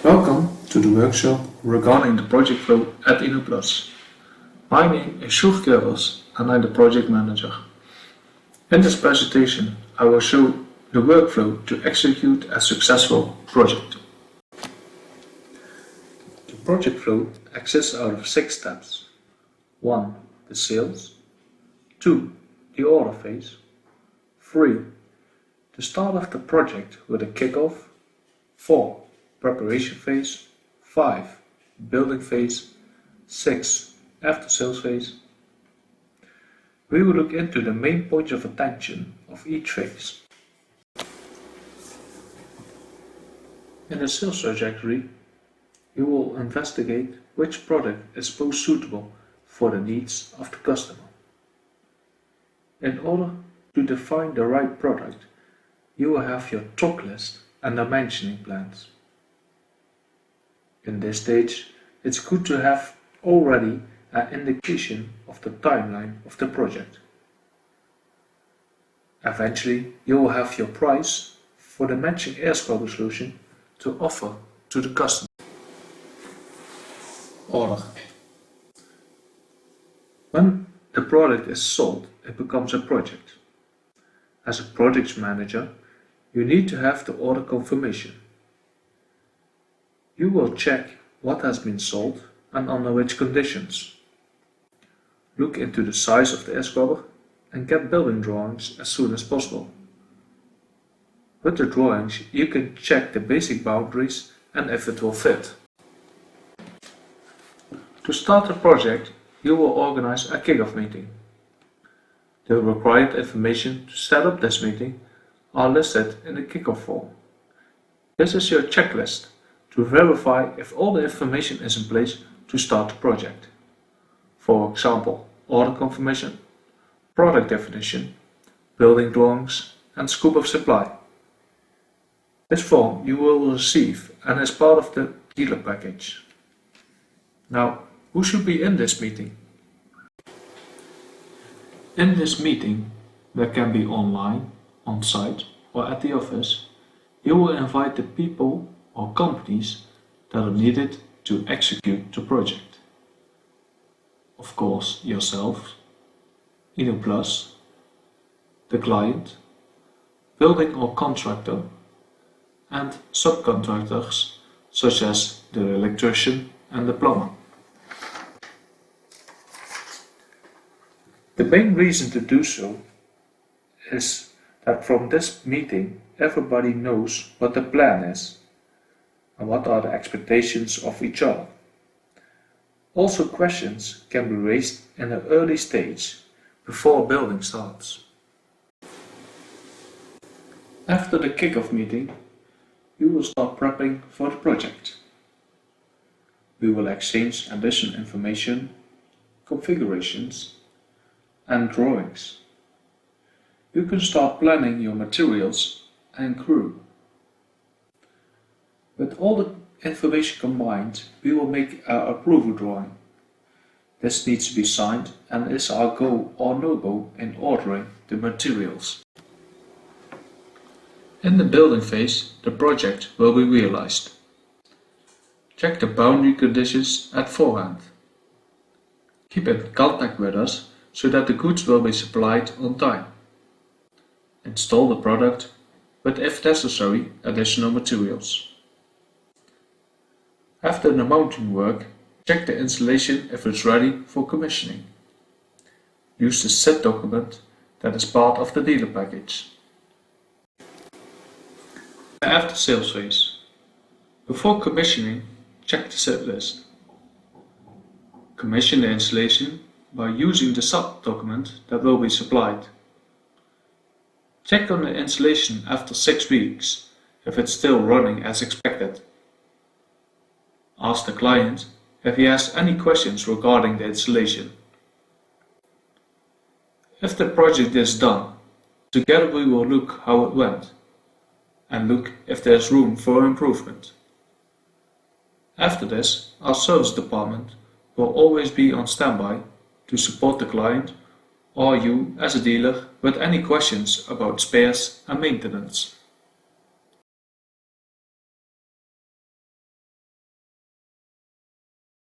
Welcome to the workshop regarding the project flow at Inno. My name is Sjoerd Kurvers and I'm the project manager. In this presentation I will show the workflow to execute a successful project. The project flow exists out of 6 steps. 1. The sales. 2. The order phase. 3. The start of the project with a kickoff. 4. Preparation phase. 5. Building phase. 6. After sales phase. We will look into the main points of attention of each phase. In the sales trajectory, you will investigate which product is most suitable for the needs of the customer. In order to define the right product, you will have your talk list and dimensioning plans. In this stage, it's good to have already an indication of the timeline of the project. Eventually, you will have your price for the matching air scrubber solution to offer to the customer. Order. When the product is sold, it becomes a project. As a project manager, you need to have the order confirmation. You will check what has been sold and under which conditions. Look into the size of the air scrubber and get building drawings as soon as possible. With the drawings, you can check the basic boundaries and if it will fit. To start the project, you will organize a kickoff meeting. The required information to set up this meeting are listed in the kickoff form. This is your checklist to verify if all the information is in place to start the project. For example, order confirmation, product definition, building drawings and scope of supply. This form you will receive and is part of the dealer package. Now, who should be in this meeting? In this meeting, that can be online, on site or at the office, you will invite the people or companies that are needed to execute the project. Of course, yourself, Inno+, the client, building or contractor, and subcontractors such as the electrician and the plumber. The main reason to do so is that from this meeting everybody knows what the plan is and what are the expectations of each other. Also, questions can be raised in an early stage before building starts. After the kickoff meeting, you will start prepping for the project. We will exchange additional information, configurations and drawings. You can start planning your materials and crew. With all the information combined, we will make our approval drawing. This needs to be signed and is our go or no-go in ordering the materials. In the building phase, the project will be realized. Check the boundary conditions at forehand. Keep in contact with us so that the goods will be supplied on time. Install the product, but if necessary, additional materials. After the mounting work, check the installation if it's ready for commissioning. Use the set document that is part of the dealer package. The after sales phase. Before commissioning, check the set list. Commission the installation by using the sub document that will be supplied. Check on the installation after 6 weeks if it's still running as expected. Ask the client if he has any questions regarding the installation. If the project is done, together we will look how it went and look if there's room for improvement. After this, our service department will always be on standby to support the client or you as a dealer with any questions about spares and maintenance.